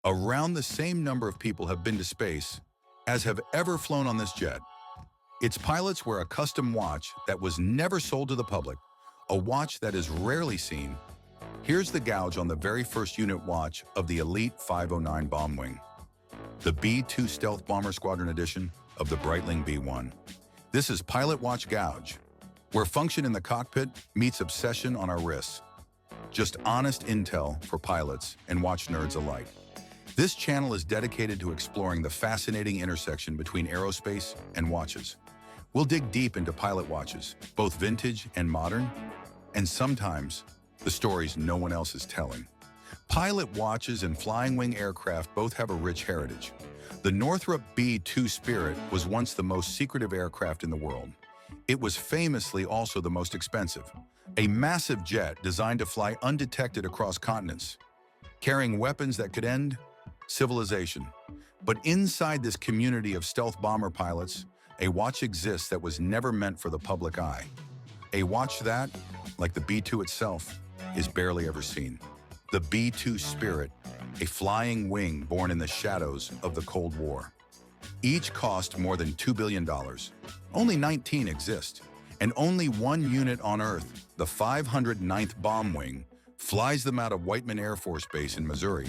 Around the same number of people have been to space as have ever flown on this jet. Its pilots wear a custom watch that was never sold to the public, a watch that is rarely seen. Here's the gouge on the very first unit watch of the elite 509 bomb wing, the B-2 Stealth Bomber Squadron edition of the Breitling B-1. This is Pilot Watch Gouge, where function in the cockpit meets obsession on our wrists. Just honest intel for pilots and watch nerds alike. This channel is dedicated to exploring the fascinating intersection between aerospace and watches. We'll dig deep into pilot watches, both vintage and modern, and sometimes the stories no one else is telling. Pilot watches and flying wing aircraft both have a rich heritage. The Northrop B-2 Spirit was once the most secretive aircraft in the world. It was famously also the most expensive, a massive jet designed to fly undetected across continents, carrying weapons that could end civilization. But inside this community of stealth bomber pilots, a watch exists that was never meant for the public eye. A watch that, like the B-2 itself, is barely ever seen. The B-2 Spirit, a flying wing born in the shadows of the Cold War. Each cost more than $2 billion. Only 19 exist, and only one unit on Earth, the 509th Bomb Wing, flies them out of Whiteman Air Force Base in Missouri.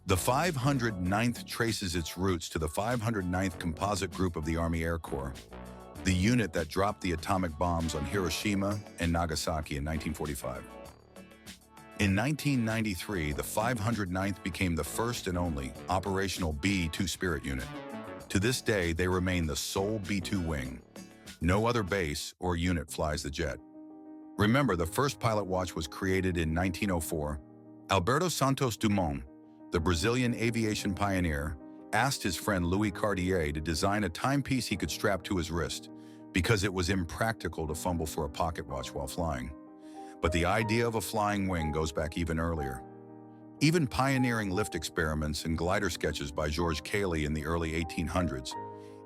The 509th traces its roots to the 509th Composite Group of the Army Air Corps, the unit that dropped the atomic bombs on Hiroshima and Nagasaki in 1945. In 1993, the 509th became the first and only operational B-2 Spirit unit. To this day, they remain the sole B-2 wing. No other base or unit flies the jet. Remember, the first pilot watch was created in 1904. Alberto Santos Dumont, the Brazilian aviation pioneer, asked his friend Louis Cartier to design a timepiece he could strap to his wrist because it was impractical to fumble for a pocket watch while flying. But the idea of a flying wing goes back even earlier. Even pioneering lift experiments and glider sketches by George Cayley in the early 1800s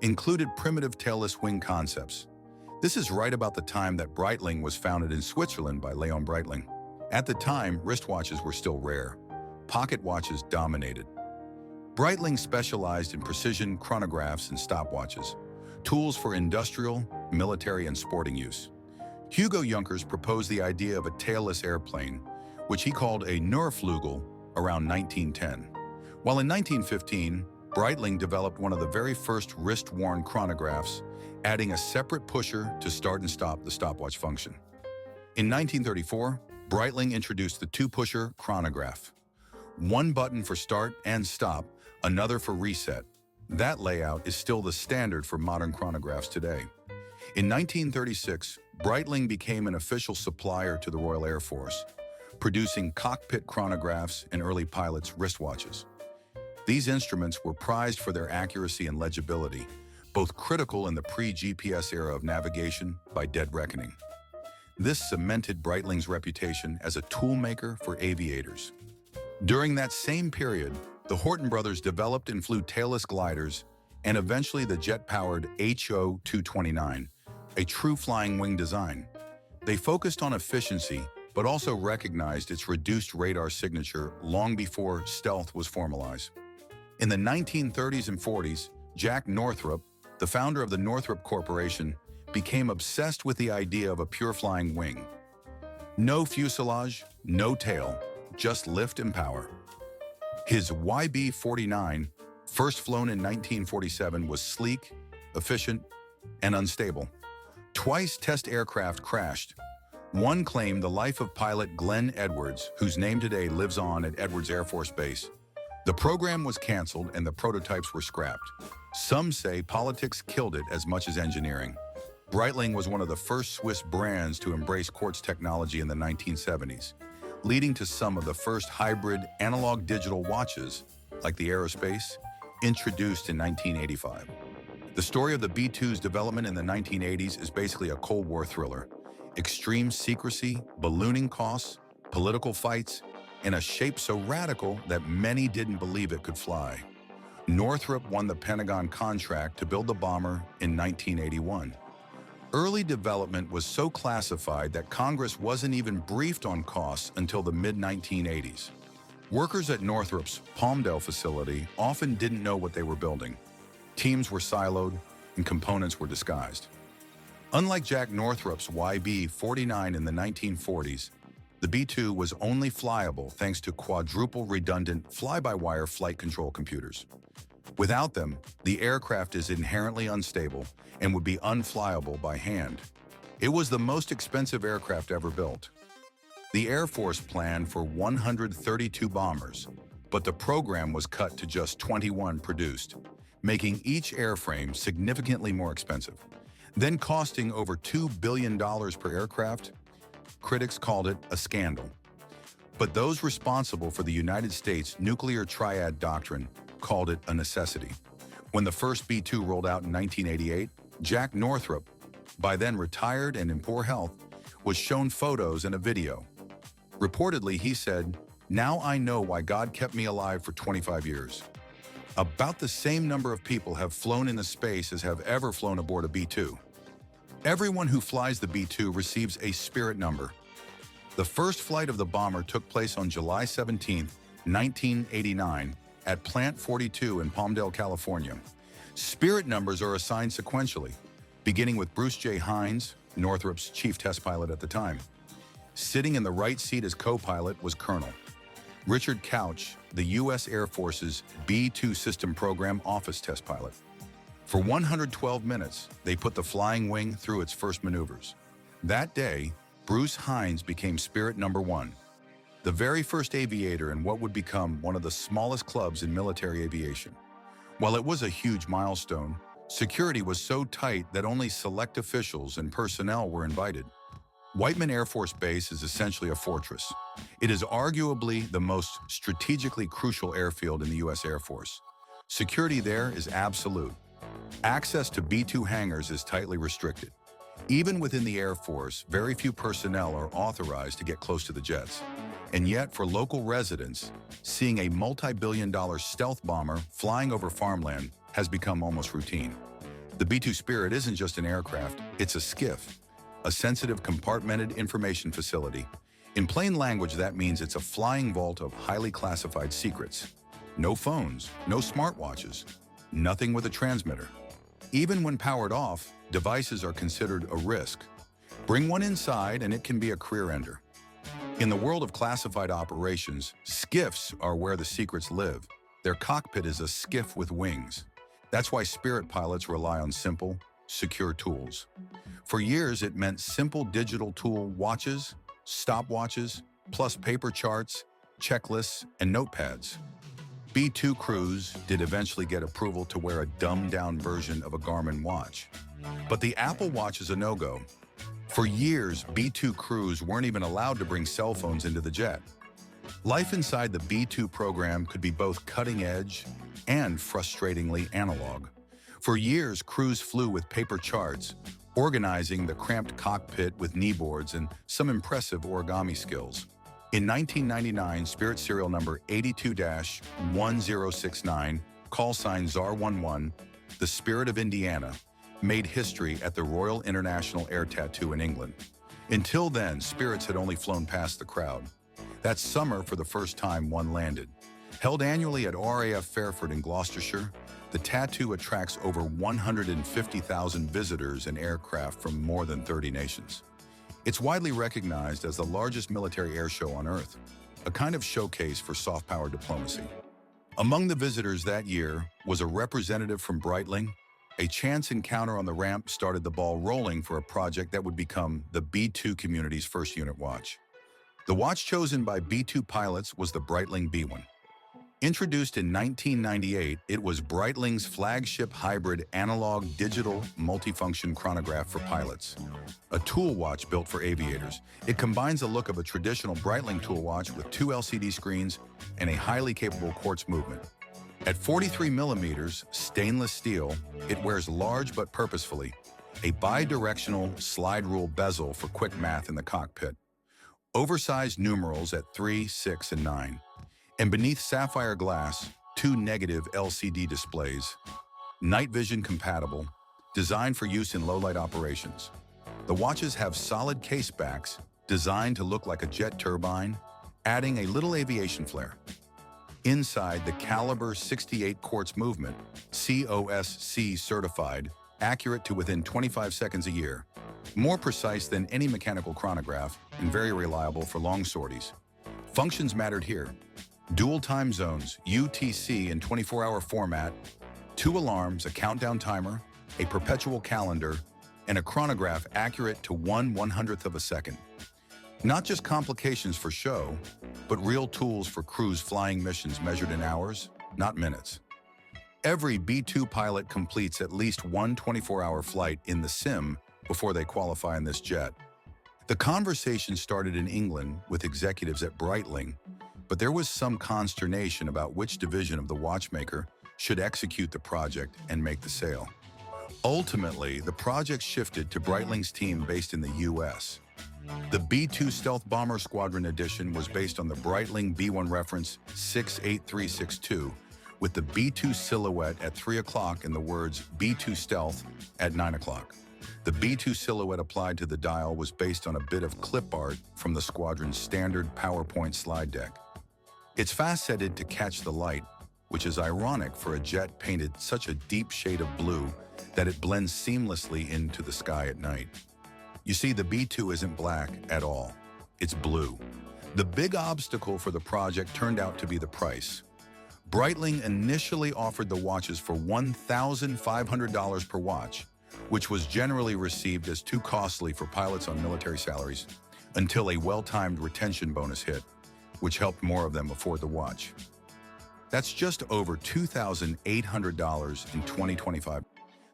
included primitive tailless wing concepts. This is right about the time that Breitling was founded in Switzerland by Leon Breitling. At the time, wristwatches were still rare. Pocket watches dominated. Breitling specialized in precision chronographs and stopwatches, tools for industrial, military, and sporting use. Hugo Junkers proposed the idea of a tailless airplane, which he called a Neurflugel, around 1910. While in 1915, Breitling developed one of the very first wrist-worn chronographs, adding a separate pusher to start and stop the stopwatch function. In 1934, Breitling introduced the two-pusher chronograph. One button for start and stop, another for reset. That layout is still the standard for modern chronographs today. In 1936, Breitling became an official supplier to the Royal Air Force, producing cockpit chronographs and early pilots' wristwatches. These instruments were prized for their accuracy and legibility, both critical in the pre-GPS era of navigation by dead reckoning. This cemented Breitling's reputation as a toolmaker for aviators. During that same period, the Horton brothers developed and flew tailless gliders and eventually the jet-powered HO-229, a true flying wing design. They focused on efficiency, but also recognized its reduced radar signature long before stealth was formalized. In the 1930s and 40s, Jack Northrop, the founder of the Northrop Corporation, became obsessed with the idea of a pure flying wing. No fuselage, no tail, just lift and power. His YB-49, first flown in 1947, was sleek, efficient, and unstable. Twice test aircraft crashed. One claimed the life of pilot Glenn Edwards, whose name today lives on at Edwards Air Force Base. The program was canceled and the prototypes were scrapped. Some say politics killed it as much as engineering. Breitling was one of the first Swiss brands to embrace quartz technology in the 1970s, leading to some of the first hybrid analog-digital watches, like the Aerospace, introduced in 1985. The story of the B-2's development in the 1980s is basically a Cold War thriller. Extreme secrecy, ballooning costs, political fights, and a shape so radical that many didn't believe it could fly. Northrop won the Pentagon contract to build the bomber in 1981. Early development was so classified that Congress wasn't even briefed on costs until the mid-1980s. Workers at Northrop's Palmdale facility often didn't know what they were building. Teams were siloed and components were disguised. Unlike Jack Northrop's YB-49 in the 1940s, the B-2 was only flyable thanks to quadruple redundant fly-by-wire flight control computers. Without them, the aircraft is inherently unstable and would be unflyable by hand. It was the most expensive aircraft ever built. The Air Force planned for 132 bombers, but the program was cut to just 21 produced, making each airframe significantly more expensive. Then costing over $2 billion per aircraft, critics called it a scandal. But those responsible for the United States nuclear triad doctrine called it a necessity. When the first B-2 rolled out in 1988, Jack Northrop, by then retired and in poor health, was shown photos and a video. Reportedly, he said, "Now I know why God kept me alive for 25 years." About the same number of people have flown into space as have ever flown aboard a B-2. Everyone who flies the B-2 receives a Spirit number. The first flight of the bomber took place on July 17, 1989, at Plant 42 in Palmdale, California. Spirit numbers are assigned sequentially, beginning with Bruce J. Hines, Northrop's chief test pilot at the time. Sitting in the right seat as co-pilot was Colonel Richard Couch, the U.S. Air Force's B-2 System Program Office test pilot. For 112 minutes, they put the flying wing through its first maneuvers. That day, Bruce Hines became Spirit number 1, the very first aviator in what would become one of the smallest clubs in military aviation. While it was a huge milestone, security was so tight that only select officials and personnel were invited. Whiteman Air Force Base is essentially a fortress. It is arguably the most strategically crucial airfield in the U.S. Air Force. Security there is absolute. Access to B-2 hangars is tightly restricted. Even within the Air Force, very few personnel are authorized to get close to the jets. And yet, for local residents, seeing a multi-billion-dollar stealth bomber flying over farmland has become almost routine. The B-2 Spirit isn't just an aircraft, it's a SCIF, a sensitive compartmented information facility. In plain language, that means it's a flying vault of highly classified secrets. No phones, no smartwatches, nothing with a transmitter. Even when powered off, devices are considered a risk. Bring one inside and it can be a career ender. In the world of classified operations, SCIFs are where the secrets live. Their cockpit is a SCIF with wings. That's why Spirit pilots rely on simple, secure tools. For years, it meant simple digital tool watches, stopwatches, plus paper charts, checklists, and notepads. B-2 crews did eventually get approval to wear a dumbed-down version of a Garmin watch. But the Apple Watch is a no-go. For years, B-2 crews weren't even allowed to bring cell phones into the jet. Life inside the B-2 program could be both cutting-edge and frustratingly analog. For years, crews flew with paper charts, organizing the cramped cockpit with kneeboards and some impressive origami skills. In 1999, Spirit serial number 82-1069, call sign ZAR-11, the Spirit of Indiana, made history at the Royal International Air Tattoo in England. Until then, Spirits had only flown past the crowd. That summer, for the first time, one landed. Held annually at RAF Fairford in Gloucestershire, the tattoo attracts over 150,000 visitors and aircraft from more than 30 nations. It's widely recognized as the largest military air show on Earth, a kind of showcase for soft power diplomacy. Among the visitors that year was a representative from Breitling. A chance encounter on the ramp started the ball rolling for a project that would become the B-2 community's first unit watch. The watch chosen by B-2 pilots was the Breitling B-1. Introduced in 1998, it was Breitling's flagship hybrid analog-digital multifunction chronograph for pilots. A tool watch built for aviators, it combines the look of a traditional Breitling tool watch with 2 LCD screens and a highly capable quartz movement. At 43 millimeters stainless steel, it wears large but purposefully, a bi-directional slide rule bezel for quick math in the cockpit, oversized numerals at 3, 6, and 9. And beneath sapphire glass, 2 negative LCD displays, night vision compatible, designed for use in low-light operations. The watches have solid case backs designed to look like a jet turbine, adding a little aviation flair. Inside, the caliber 68 quartz movement, COSC certified, accurate to within 25 seconds a year. More precise than any mechanical chronograph and very reliable for long sorties. Functions mattered here. Dual time zones, UTC in 24-hour format, 2 alarms, a countdown timer, a perpetual calendar, and a chronograph accurate to 1/100th of a second. Not just complications for show, but real tools for crews flying missions measured in hours, not minutes. Every B-2 pilot completes at least one 24-hour flight in the sim before they qualify in this jet. The conversation started in England with executives at Breitling, but there was some consternation about which division of the watchmaker should execute the project and make the sale. Ultimately, the project shifted to Breitling's team based in the US. The B-2 Stealth Bomber Squadron edition was based on the Breitling B-1 reference 68362, with the B-2 silhouette at 3 o'clock and the words B-2 Stealth at 9 o'clock. The B-2 silhouette applied to the dial was based on a bit of clip art from the squadron's standard PowerPoint slide deck. It's faceted to catch the light, which is ironic for a jet painted such a deep shade of blue that it blends seamlessly into the sky at night. You see, the B-2 isn't black at all. It's blue. The big obstacle for the project turned out to be the price. Breitling initially offered the watches for $1,500 per watch, which was generally received as too costly for pilots on military salaries, until a well-timed retention bonus hit, which helped more of them afford the watch. That's just over $2,800 in 2025.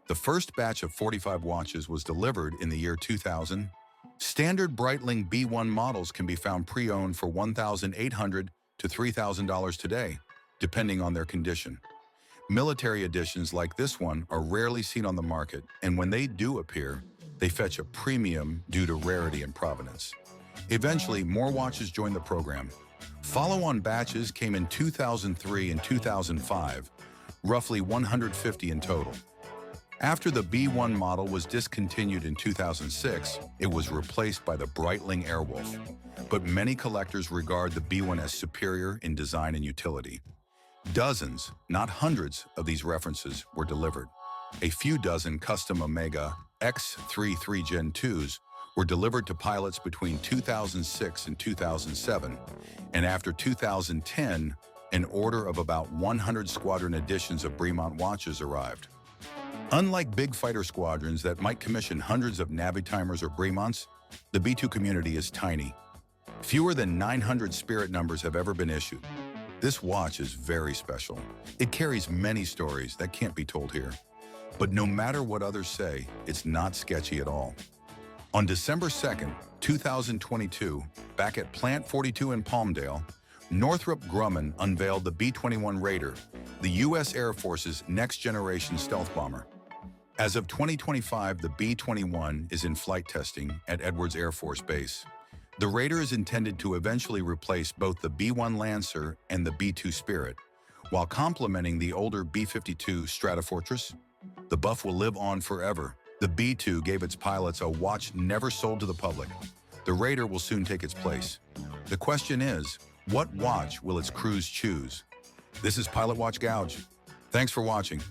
The first batch of 45 watches was delivered in the year 2000. Standard Breitling B-1 models can be found pre-owned for $1,800 to $3,000 today, depending on their condition. Military editions like this one are rarely seen on the market, and when they do appear, they fetch a premium due to rarity and provenance. Eventually, more watches joined the program. Follow-on batches came in 2003 and 2005, roughly 150 in total. After the B-1 model was discontinued in 2006, it was replaced by the Breitling Airwolf, but many collectors regard the B-1 as superior in design and utility. Dozens, not hundreds, of these references were delivered. A few dozen custom Omega X33 Gen 2s were delivered to pilots between 2006 and 2007, and after 2010, an order of about 100 squadron editions of Bremont watches arrived. Unlike big fighter squadrons that might commission hundreds of Navitimers or Bremonts, the B-2 community is tiny. Fewer than 900 Spirit numbers have ever been issued. This watch is very special. It carries many stories that can't be told here. But no matter what others say, it's not sketchy at all. On December 2nd, 2022, back at Plant 42 in Palmdale, Northrop Grumman unveiled the B-21 Raider, the U.S. Air Force's next-generation stealth bomber. As of 2025, the B-21 is in flight testing at Edwards Air Force Base. The Raider is intended to eventually replace both the B-1 Lancer and the B-2 Spirit, while complementing the older B-52 Stratofortress. The buff will live on forever. The B-2 gave its pilots a watch never sold to the public. The Raider will soon take its place. The question is, what watch will its crews choose? This is Pilot Watch Gouge. Thanks for watching.